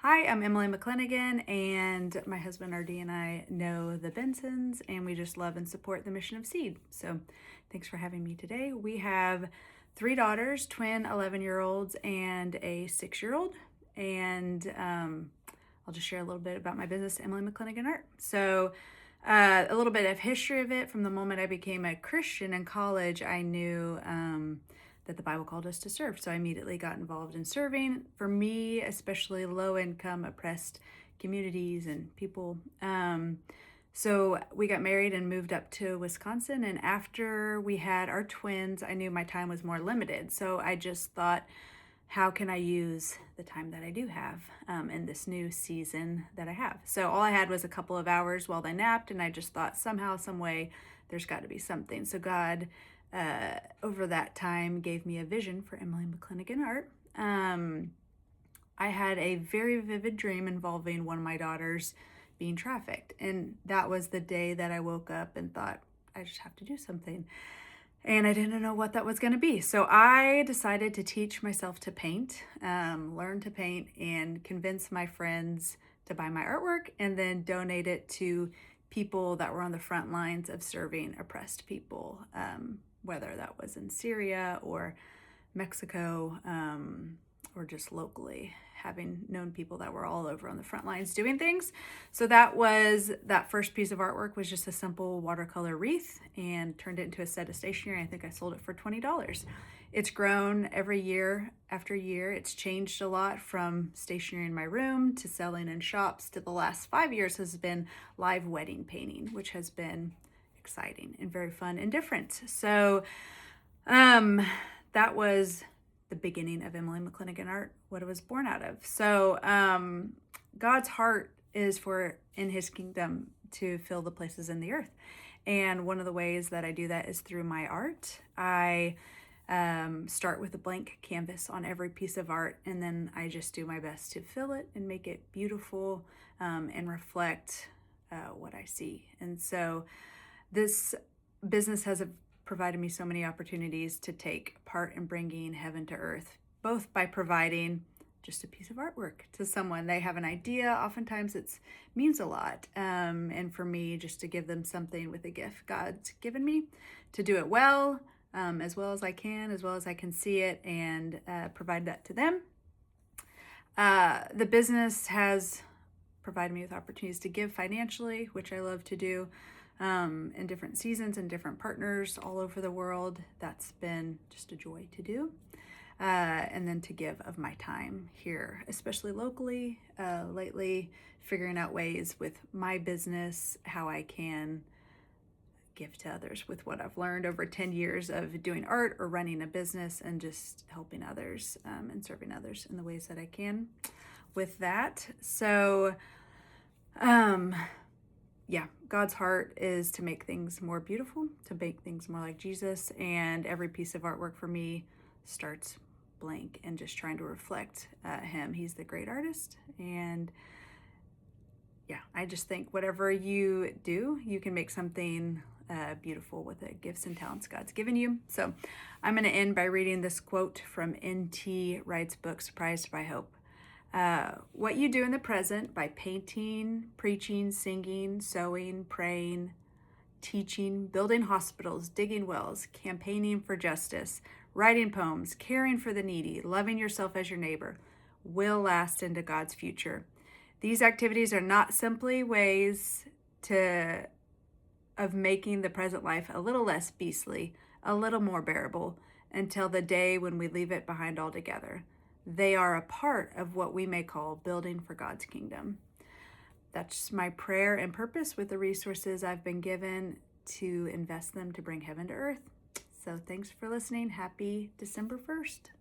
Hi, I'm Emily McClanagan, and my husband RD and I know the Bensons, and we just love and support the mission of Seed. So thanks for having me today. We have three daughters, twin 11-year-olds and a 6-year-old. And I'll just share a little bit about my business, Emily McClanagan Art. So a little bit of history of it. From the moment I became a Christian in college, I knew that the Bible called us to serve. So I immediately got involved in serving. For me, especially low income, oppressed communities and people. So we got married and moved up to Wisconsin. And after we had our twins, I knew my time was more limited. So I just thought, how can I use the time that I do have in this new season that I have? So all I had was a couple of hours while they napped, and I just thought somehow, some way, there's got to be something. So God, over that time, gave me a vision for Emily McClanagan Art. I had a very vivid dream involving one of my daughters being trafficked, and that was the day that I woke up and thought, I just have to do something. And I didn't know what that was going to be. So I decided to teach myself to paint, learn to paint, and convince my friends to buy my artwork and then donate it to people that were on the front lines of serving oppressed people, whether that was in Syria or Mexico, or just locally, having known people that were all over on the front lines doing things. So that first piece of artwork was just a simple watercolor wreath, and turned it into a set of stationery. I think I sold it for $20. It's grown every year after year. It's changed a lot, from stationery in my room to selling in shops, to the last 5 years has been live wedding painting, which has been exciting and very fun and different. So that was the beginning of Emily McClanagan Art, what it was born out of. So God's heart is for, in his kingdom, to fill the places in the earth. And one of the ways that I do that is through my art. I start with a blank canvas on every piece of art, and then I just do my best to fill it and make it beautiful, and reflect what I see. And so this business has provided me so many opportunities to take part in bringing heaven to earth, both by providing just a piece of artwork to someone. They have an idea. Oftentimes it means a lot. And for me, just to give them something with a gift God's given me, to do it well as I can, as well as I can see it, and provide that to them. The business has provided me with opportunities to give financially, which I love to do, in different seasons and different partners all over the world. That's been just a joy to do. And then to give of my time here, especially locally, lately, figuring out ways with my business, how I can give to others with what I've learned over 10 years of doing art or running a business, and just helping others and serving others in the ways that I can with that. So, yeah, God's heart is to make things more beautiful, to make things more like Jesus. And every piece of artwork for me starts blank and just trying to reflect him. He's the great artist. And yeah, I just think whatever you do, you can make something beautiful with the gifts and talents God's given you. So I'm going to end by reading this quote from N.T. Wright's book, Surprised by Hope. What you do in the present by painting, preaching, singing, sewing, praying, teaching, building hospitals, digging wells, campaigning for justice, writing poems, caring for the needy, loving yourself as your neighbor, will last into God's future. These activities are not simply ways of making the present life a little less beastly, a little more bearable, until the day when we leave it behind altogether. They are a part of what we may call building for God's kingdom. That's my prayer and purpose with the resources I've been given, to invest them to bring heaven to earth. So thanks for listening. Happy December 1st.